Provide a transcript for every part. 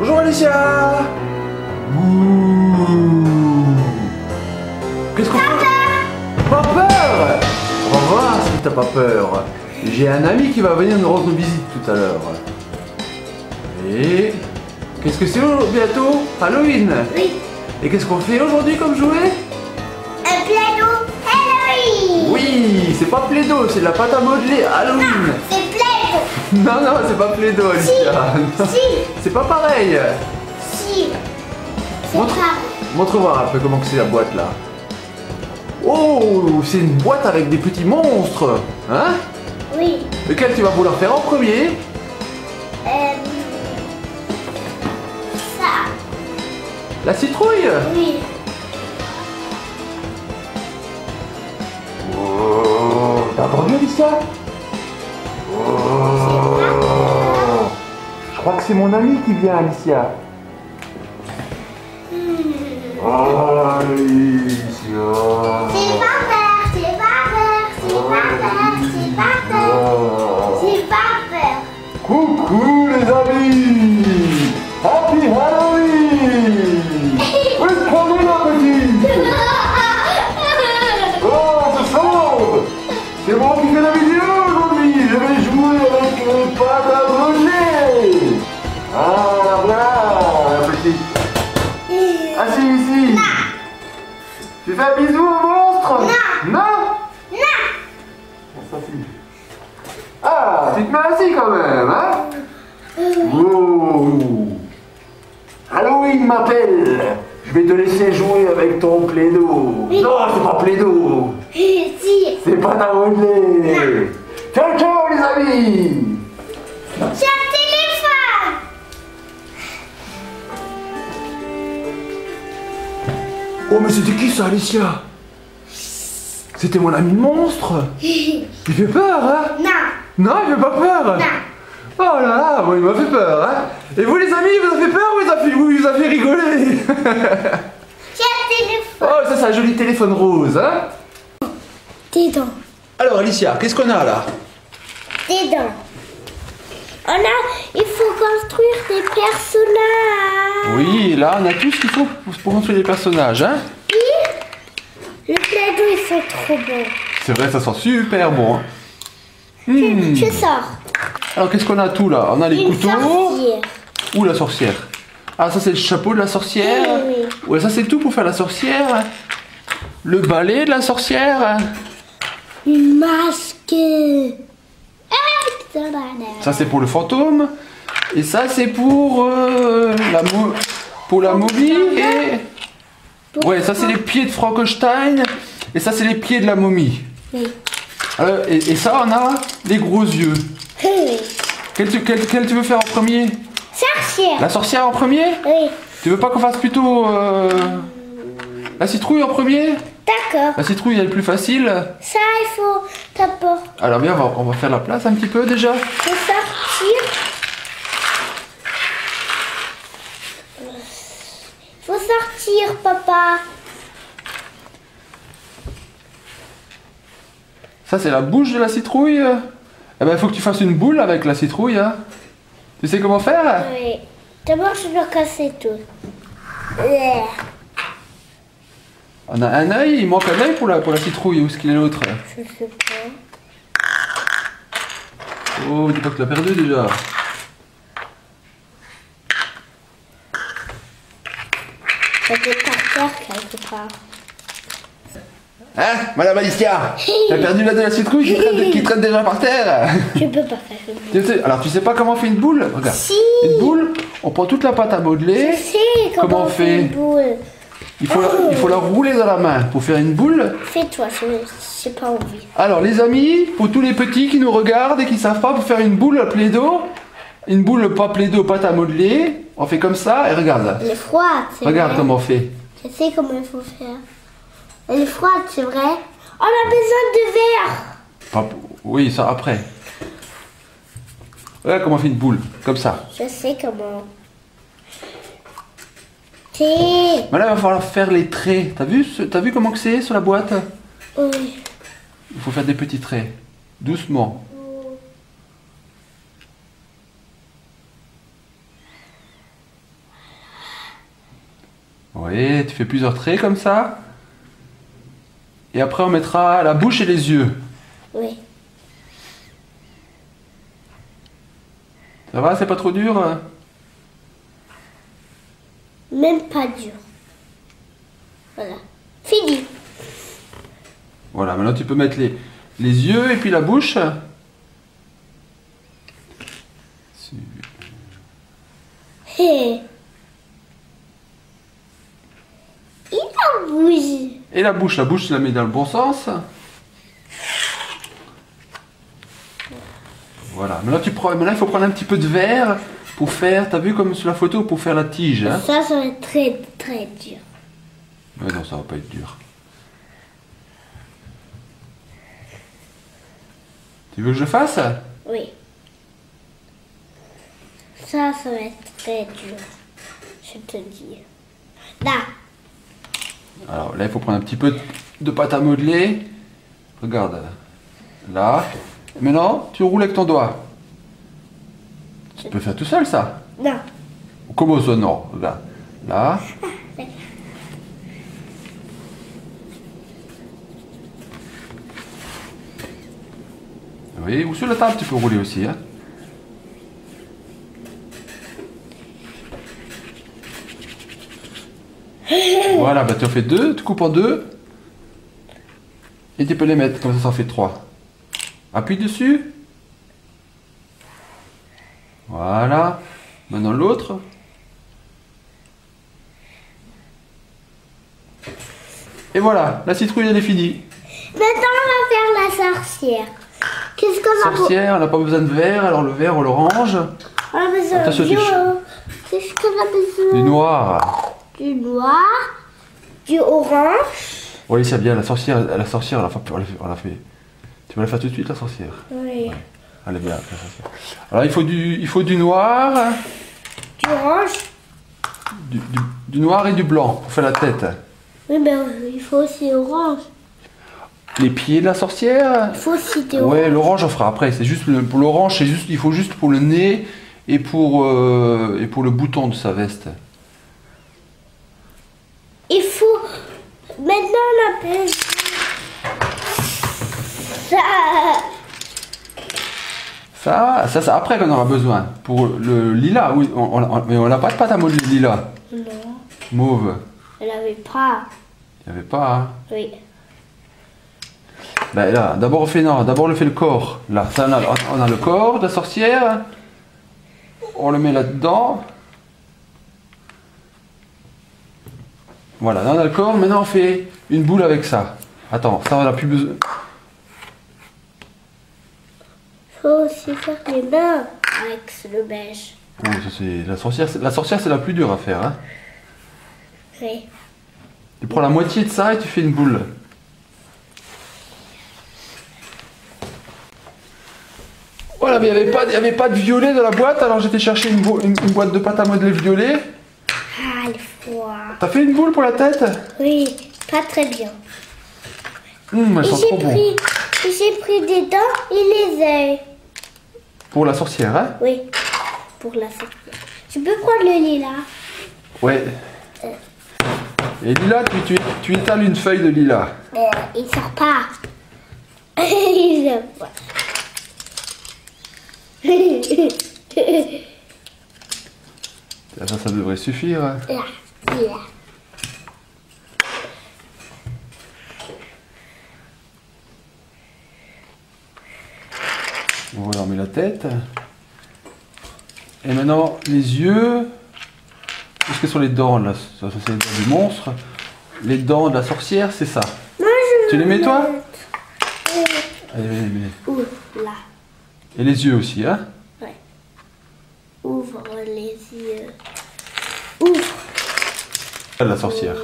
Bonjour Alicia. Qu'est-ce qu'on fait? Pas peur. On va voir si t'as pas peur. J'ai un ami qui va venir nous rendre visite tout à l'heure. Et... qu'est-ce que c'est bientôt? Halloween. Oui. Et qu'est-ce qu'on fait aujourd'hui comme jouet? Un Play-Doh Halloween. Oui, c'est pas Play-Doh, c'est de la pâte à modeler Halloween. Non, c'est Play-Doh. Non, non, c'est pas Play-Doh, Alicia. Si. C'est pas pareil. Si. C'est Montre- pas. Montre-moi un peu comment que c'est la boîte là. Oh, c'est une boîte avec des petits monstres. Hein? Oui. Lequel tu vas vouloir faire en premier? Ça. La citrouille? Oui. Oh, t'as entendu Alicia? Oh, je crois que c'est mon ami qui vient, Alicia. Alicia. C'est pas peur, c'est pas peur, c'est pas peur, c'est pas peur. C'est pas peur. Coucou les amis! Happy Halloween! Où est-ce qu'on est là, petit? Oh, ça sauve! C'est moi qui fais la vidéo aujourd'hui! Je vais jouer avec les pâtes à modeler! Ah, voilà, petit! Assis ici! Tu fais un bisou au monstre? Non. Non? Non. On s'assit. Ah, tu te mets assis quand même, hein? Oh. Halloween m'appelle. Je vais te laisser jouer avec ton Play-Doh. Oui. Non, c'est pas Play-Doh. Si. C'est pas ta modeler. Ciao, ciao les amis. J'ai un téléphone. Oh, mais c'était qui ça, Alicia? C'était mon ami le monstre. Il fait peur, hein? Non. Non, il fait pas peur. Non. Oh là là, bon, il m'a fait peur, hein? Et vous les amis, il vous a fait peur ou il vous a fait rigoler? J'ai un téléphone. Oh, ça c'est un joli téléphone rose, hein? Tes dents. Alors Alicia, qu'est-ce qu'on a là? Tes dents. Il faut construire des personnages. Oui, là on a tout ce qu'il faut pour construire les personnages, hein? Le Play-Doh, ils sont trop bons. C'est vrai, ça sent super bon. Hein? Je sors. Alors qu'est-ce qu'on a tout là? On a les Une couteaux. sorcière. Ou la sorcière. Ah, ça c'est le chapeau de la sorcière. Oui, oui. Ouais, ça c'est tout pour faire la sorcière. Le balai de la sorcière. Une masque. Ça c'est pour le fantôme. Et ça c'est pour la momie. Et... ouais, ça c'est les pieds de Frankenstein. Et ça c'est les pieds de la momie. Oui. Et ça on a les gros yeux. Oui. Quel tu veux faire en premier? Sorcière. La sorcière en premier? Oui. Tu veux pas qu'on fasse plutôt la citrouille en premier? D'accord. La citrouille elle est plus facile. Ça, il faut d'abord Alors bien, on va faire la place un petit peu déjà. sortir. Faut sortir, papa. Ça c'est la bouche de la citrouille. Eh ben il faut que tu fasses une boule avec la citrouille. Hein. Tu sais comment faire? Oui. D'abord, je dois casser tout. On a un œil, il manque un œil pour la citrouille. Où est-ce qu'il est l'autre? Je sais pas. Oh, dis pas que tu l'as perdu déjà. Ça peut par terre quelque part. Hein, Madame Alicia? T'as perdu la de la citrouille qui traîne déjà par terre? Je peux pas faire une boule. Alors tu sais pas comment on fait une boule? Regarde. Si. Une boule, on prend toute la pâte à modeler. Je sais comment on fait une boule. Il faut la rouler dans la main pour faire une boule. Fais-toi, j'ai pas envie. Alors les amis, pour tous les petits qui nous regardent et qui savent pas, pour faire une boule Play-Doh, une boule pas Play-Doh, pâte à modeler, on fait comme ça et regarde. Elle est froide, c'est vrai. Regarde comment on fait. Je sais comment il faut faire. Elle est froide, c'est vrai. On a besoin de verre. Oui, ça après. Regarde comment on fait une boule, comme ça. Je sais comment. C'est... Mais là, il va falloir faire les traits. T'as vu comment que c'est sur la boîte? Oui. Il faut faire des petits traits. Doucement. Oui, tu fais plusieurs traits comme ça. Et après, on mettra la bouche et les yeux. Oui. Ça va, c'est pas trop dur? Même pas dur. Voilà. Fini. Voilà, maintenant tu peux mettre les yeux et puis la bouche. Hé. Il a bougé. Et la bouche tu la mets dans le bon sens. Voilà, maintenant il faut prendre un petit peu de verre pour faire, t'as vu comme sur la photo, pour faire la tige. Hein? Ça va être très très dur. Ouais, non, ça va pas être dur. Tu veux que je fasse? Oui. Ça va être très dur. Je te dis. Là. Alors là, il faut prendre un petit peu de pâte à modeler. Regarde. Là. Maintenant, tu roules avec ton doigt. Tu peux faire tout seul, ça? Non. Comment ça, non? Regarde. Là. Oui, ou sur la table, tu peux rouler aussi. Hein. Voilà, bah tu en fais deux, tu coupes en deux. Et tu peux les mettre, comme ça en fait trois. Appuie dessus. Voilà. Maintenant l'autre. Et voilà, la citrouille elle est finie. Maintenant on va faire la sorcière. Qu'est-ce qu'on a Sorcière, elle n'a pas besoin de verre, alors le verre on le range. On a besoin Attention, du... Qu'est-ce qu'on a besoin? Du noir. Du noir, du orange. Oui, c'est bien, la sorcière, elle a fait. Tu vas la faire tout de suite, la sorcière. Oui. Ouais. Elle est bien, la sorcière. Alors il faut du noir. Du orange. Du noir et du blanc pour faire la tête. Oui, mais il faut aussi orange. Les pieds de la sorcière. Il faut aussi du orange. Ouais, l'orange on fera après. C'est juste pour l'orange, il faut juste pour le nez et pour le bouton de sa veste. Il faut... Maintenant, on appelle ça... Ça après qu'on aura besoin. Pour le lilas, oui, mais on n'a pas de pâte à modeler lilas. Non. Mauve. Elle n'avait pas. Il n'y avait pas, hein. Oui. Ben là, d'abord on fait le corps. Là, ça, on a le corps de la sorcière. On le met là-dedans. Voilà, là on a le corps. Maintenant on fait une boule avec ça. Attends, ça on n'a plus besoin. Il faut aussi faire les mains avec le beige. Oui, ça, c'est la sorcière c'est la plus dure à faire. Hein. Oui. Tu prends la moitié de ça et tu fais une boule. Voilà, mais il n'y avait pas de violet dans la boîte, alors j'étais chercher une boîte de pâte à modeler violet. Ah, les fois. T'as fait une boule pour la tête? Oui, pas très bien. Elles sont trop bonnes. J'ai pris des dents et les yeux. Pour la sorcière, hein? Oui, pour la sorcière. Tu peux prendre le lilas? Ouais. Et lilas, tu étales une feuille de lilas. Il sort pas. Il sort pas. Ça devrait suffire. Hein. Là. Voilà, on met la tête. Et maintenant, les yeux. Qu'est-ce que sont les dents là? Ça c'est les dents du monstre. Les dents de la sorcière, c'est ça. Tu les mets toi? Allez, mets. Ouvre là. Et les yeux aussi, hein? Ouais. Ouvre les yeux. Ouvre. La sorcière.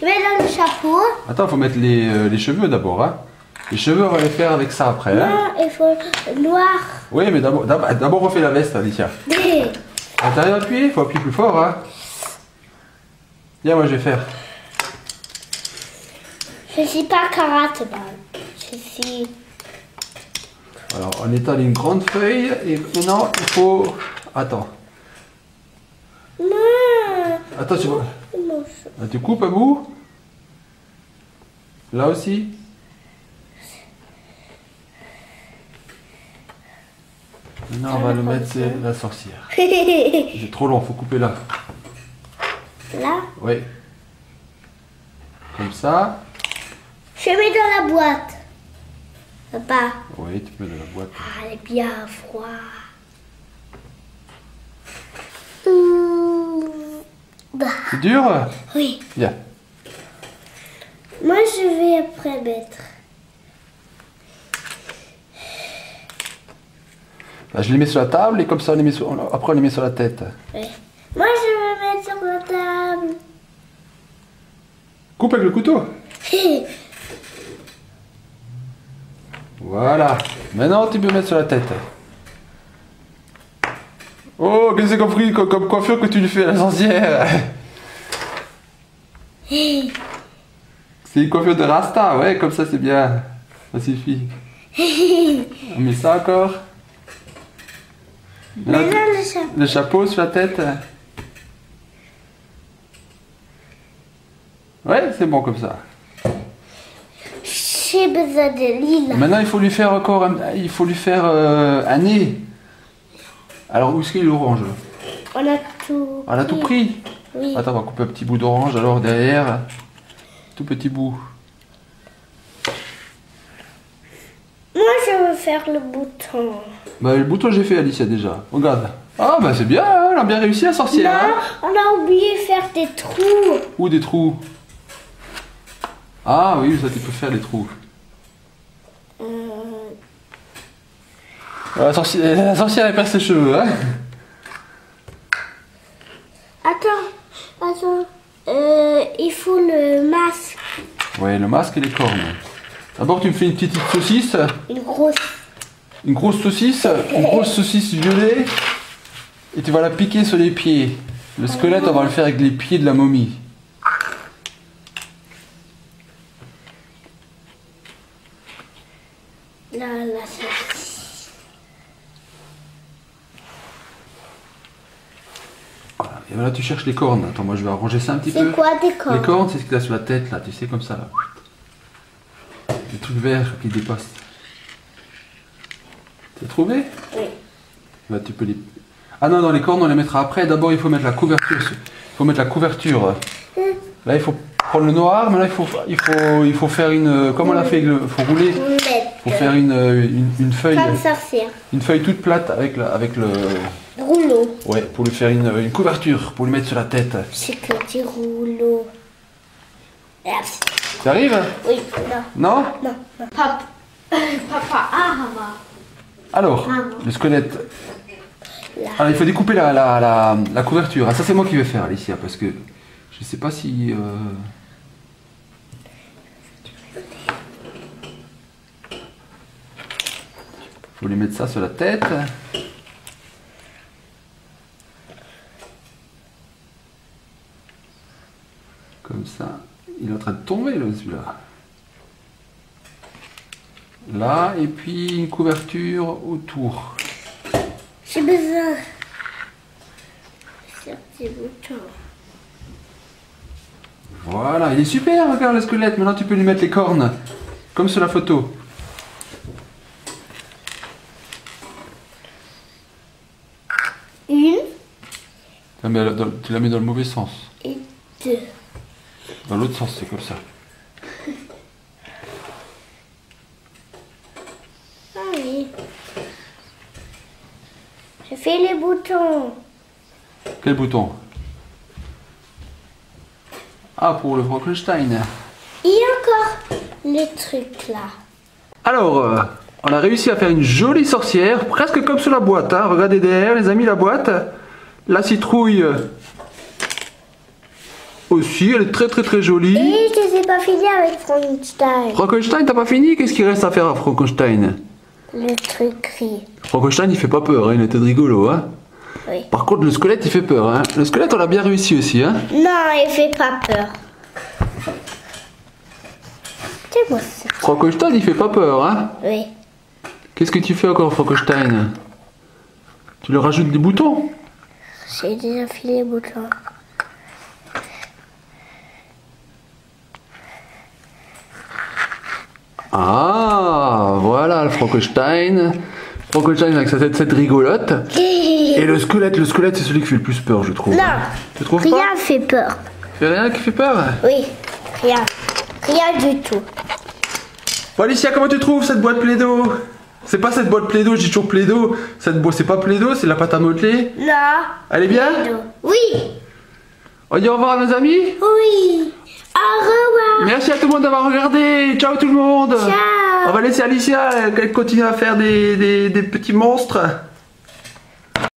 Mets dans le chapeau. Attends, faut mettre les cheveux d'abord, hein? Les cheveux, on va les faire avec ça après, hein? Non, il faut noir. Oui, mais d'abord on fait la veste, Alicia. Ah, t'arrives à appuyer? Il faut appuyer plus fort, hein? Viens, moi je vais faire. Je suis pas karateman. Je suis... Alors, on étale une grande feuille et maintenant il faut... Attends. Non. Attends, tu vois. Non. Là, tu coupes à bout. Là aussi. Maintenant, on va le mettre, c'est la sorcière. C'est trop long, faut couper là. Là, Oui. Comme ça. je mets dans la boîte. Papa. Oui, tu mets dans la boîte. Ah, elle est bien froide. Bah, C'est dur? oui. Viens. Moi, je vais après mettre. Là, je les mets sur la table et comme ça, on les met après on les met sur la tête. Oui. Moi, je vais mettre sur la table. Coupe avec le couteau. Voilà. Maintenant, tu peux mettre sur la tête. Oh, qu'est-ce que c'est comme coiffure que tu lui fais à la sorcière? C'est une coiffure de Rasta, ouais, comme ça c'est bien. Ça suffit. On met ça encore. Maintenant, le chapeau. Le chapeau sur la tête. Ouais, c'est bon comme ça. J'ai besoin de lilas. Maintenant, il faut lui faire encore un nez. Alors, où est-ce qu'il est l'orange? On a tout. On a tout pris. Oui. Attends, on va couper un petit bout d'orange alors derrière. Tout petit bout. Moi, je veux faire le bouton. Bah, le bouton, j'ai fait, Alicia, déjà. Regarde. Ah, bah, c'est bien, hein, on a bien réussi la sorcière. Non, Hein. on a oublié de faire des trous. Où des trous? Ah, oui, ça, tu peux faire des trous. La sorcière, elle perd ses cheveux, hein. Attends. Il faut le masque. Ouais, le masque et les cornes. D'abord, tu me fais une petite saucisse. Une grosse. Une grosse saucisse violet. Et tu vas la piquer sur les pieds. Le squelette, on va le faire avec les pieds de la momie. Là, c'est... Voilà. Et voilà, tu cherches les cornes. Attends, moi je vais arranger ça un petit peu. C'est quoi des cornes? Les cornes, c'est ce qu'il a sur la tête, là, tu sais, comme ça, là. Les trucs verts qui dépassent. T'as trouvé? Oui. Là, tu peux les... Ah non, non, les cornes, on les mettra après. D'abord, il faut mettre la couverture. Il faut mettre la couverture. Là, il faut prendre le noir. Maintenant, il faut faire une... Comme on l'a fait, il faut rouler. Il faut faire une feuille. Comme sorcière. Une feuille toute plate avec le... Rouleau. Ouais, pour lui faire une couverture, pour lui mettre sur la tête. C'est que du rouleau. Tu arrives? Oui, non. Non? Papa, Alors, le squelette. Alors, il faut découper la couverture. Ah, ça, c'est moi qui vais faire, Alicia, parce que je sais pas si... faut lui mettre ça sur la tête. Comme ça. Il est en train de tomber, là, celui-là. Là, et puis une couverture autour. J'ai besoin de ces boutons. Voilà, il est super, regarde le squelette. Maintenant, tu peux lui mettre les cornes, comme sur la photo. Une Tu la mets dans le mauvais sens. et deux. Dans l'autre sens, c'est comme ça. Ah oui. Je fais les boutons. Quel bouton? Ah, pour le Frankenstein. Et encore les trucs là. Alors, on a réussi à faire une jolie sorcière, presque comme sur la boîte. Hein. Regardez derrière, les amis, la boîte. La citrouille aussi, elle est très très très jolie. Et je n'ai pas fini avec Frankenstein. Frankenstein, t'as pas fini? Qu'est-ce qu'il reste à faire à Frankenstein? Le truc gris. Frankenstein, il fait pas peur, hein. Il était rigolo. Hein. Oui. Par contre, le squelette, il fait peur. Hein. Le squelette, on l'a bien réussi aussi. Hein. Non, il fait pas peur. C'est moi ça. Frankenstein, il fait pas peur. Hein. Oui. Qu'est-ce que tu fais encore, Frankenstein? Tu lui rajoutes des boutons? J'ai déjà filé les boutons. Ah, voilà le Frankenstein. Frankenstein avec sa tête rigolote. Et le squelette c'est celui qui fait le plus peur, je trouve. Non, Tu trouves rien pas? fait peur. C'est rien qui fait peur? Oui, rien. Rien du tout. Bon, Alicia, comment tu trouves cette boîte Play-Doh? C'est pas cette boîte Play-Doh, j'ai toujours Play-Doh. Cette boîte, c'est pas Play-Doh, c'est la pâte à modeler. Non. Elle est bien? Oui. On dit au revoir à nos amis? Oui. Au revoir. Merci à tout le monde d'avoir regardé. Ciao tout le monde. Ciao. On va laisser Alicia, qu'elle continue à faire des petits monstres.